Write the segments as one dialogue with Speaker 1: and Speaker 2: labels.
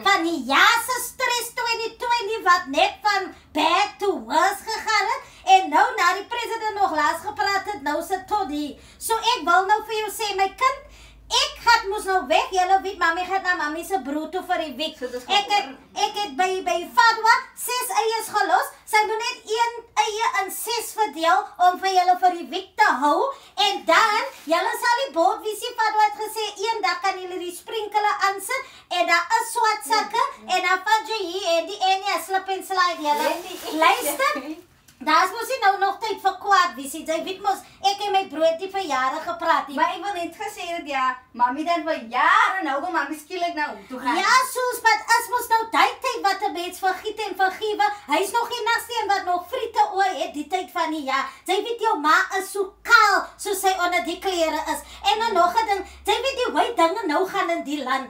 Speaker 1: van die jaar se stress 2020 wat net van bad to worse gegaan het. En nou na die president nog laas gepraat het, nou sit tot hier. So ek wil nou vir jou sê, my kind, ek moes nou weg, julle weet, mami gaat na mami se broer toe vir die week. Ek het by Fadwa 6 eiers gelos. Sy moet net 1 eie in 6 verdeel om vir julle vir die week te hou. En dan, julle sal die boot visie Fadwa het gesê, eendag kan julle die sprinkele aansit en daar is swart sakke en dan vat jy hier en die ene slip en slide julle. Luister. Daar is mos nie nou nog tyd vir kwaad visie. Jy weet mos, ek en my broer die vir jare gepraat het.
Speaker 2: Maar ek wil net gesê dat ja, mami dan vir jare nou wil mami skielik nou toe gaan.
Speaker 1: Ja, soos wat is mos nou die tyd wat 'n mens vergiet en vergewe. Hy's nog nie nagsteen wat nog friete oor het die tyd van die jaar. Jy weet jou ma is so kaal soos sy onder die klere is. En dan nog 'n ding, jy weet die hoe dinge nou gaan in die land.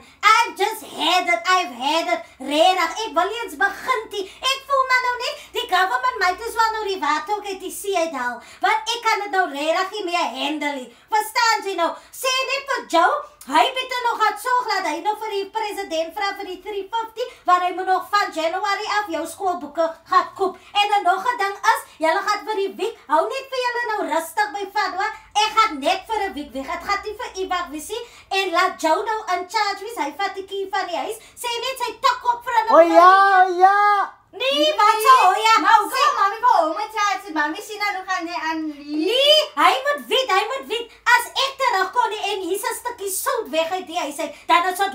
Speaker 1: I've had it. Regtig, ek wil nie eens begin nie. Ek voel maar nou net, die government might as well nou die water ook uit die see uithaal. Want ek kan dit nou regtig nie meer handle nie. Verstaan jy nou? Sê net vir Joe, hy het nog gehad sorg dat hy nog vir die president vra vir die 350, waar hy moet nog van January af jou skoolboeke gaan koop. En dan nog 'n ding is, julle gaan vir die week, hou net vir julle nou rustig by Fadwa. Ek gaan net vir 'n week weg. Dit gaan nie vir Iwak visie en laat Joe nou in charge wees. Hy vat die key van die huis. Sê net sy tak op vir 'n
Speaker 3: ja.
Speaker 1: Nee, wat so, ja.
Speaker 2: Maar hoe kan mami vir hom het mami sien nou gaan nie aan
Speaker 1: Nee, hy moet weet. As ek terugkom en hier's 'n stukkie sout weg uit die huis uit, dan is dit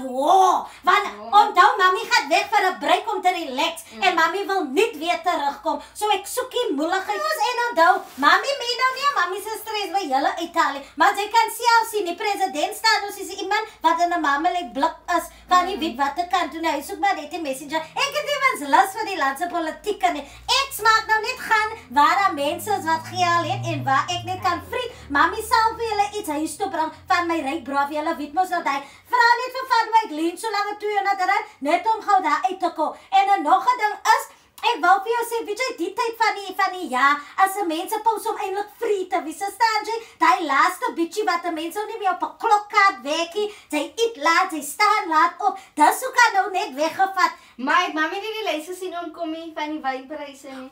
Speaker 1: want onthou mami gaan weg vir 'n break om te relax en mami wil nie weer terugkom. So ek soek die moeilikheid. En onthou, mami meen nou nie mami se stres by julle Italië, maar jy kan self sien die president staan ons is iemand wat in 'n marmalade blik is, van nie weet wat te kan doen. Hy soek maar net 'n messenger. Ek het nie eens lus vir die landse politiek nie. Ek smaak nou net gaan waar daar mense is wat geld het en waar ek net kan vriend. Mami sal vir julle iets huis toe bring van my ryk braaf. Julle weet mos dat hy vra net vir van my leen so lange 200 rand net om gou daar uit te kom. En dan nog 'n ding is, ek wil vir jou sê, weet jy, die tyd van die jaar, as 'n mense pos om eintlik vrye te wees, staan jy, die laaste bietjie wat 'n mens nie meer op 'n klokkaart werk nie, jy eet laat, jy staan laat op, dis hoe kan nou net weggevat.
Speaker 2: Maar ek mami nie die lyse sien omkom nie van die wynpryse nie.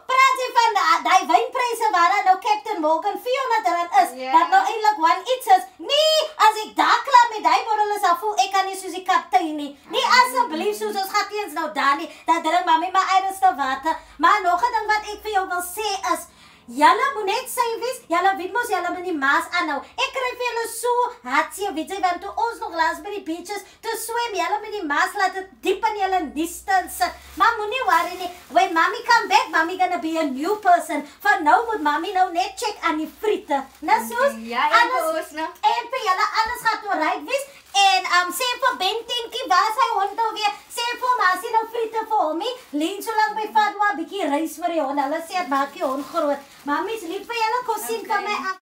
Speaker 1: Praat jy van die wynpryse waar dan nou Captain Morgan 400 rand is, wat nou eintlik one iets is. Nee, as ek daar klaar met die bottel is, dan voel ek kan nie soos die kaptein nie. Nee, asseblief, soos ons gaat eens nou daar nie, dan drink mami maar ernstig water. Maar nog 'n ding wat ek vir jou wil sê is, julle moet net sê wees, julle weet mos, julle moet die maas aanhou. Ek kry vir julle so hartseer, weet jy, want toe ons nog laas by die beaches, toe swem, julle met die maas laat het diep in julle niste sit. Maar moenie worry nie, when mommy come back, mommy gonna be a new person. Van nou moet mommy nou net check aan die friete. Nou soos,
Speaker 2: ja, en
Speaker 1: vir julle alles gaat alright wees. En sê vir Ben Tinkie, waar is hy hond nou weer? Sê vir hom, as hy nou friete vir hom nie, leen so lang by Fadwa, 'n bietjie rys vir die hond. Hulle sê, het maak die hond groot. Mami is lief vir julle, kom sien van my af.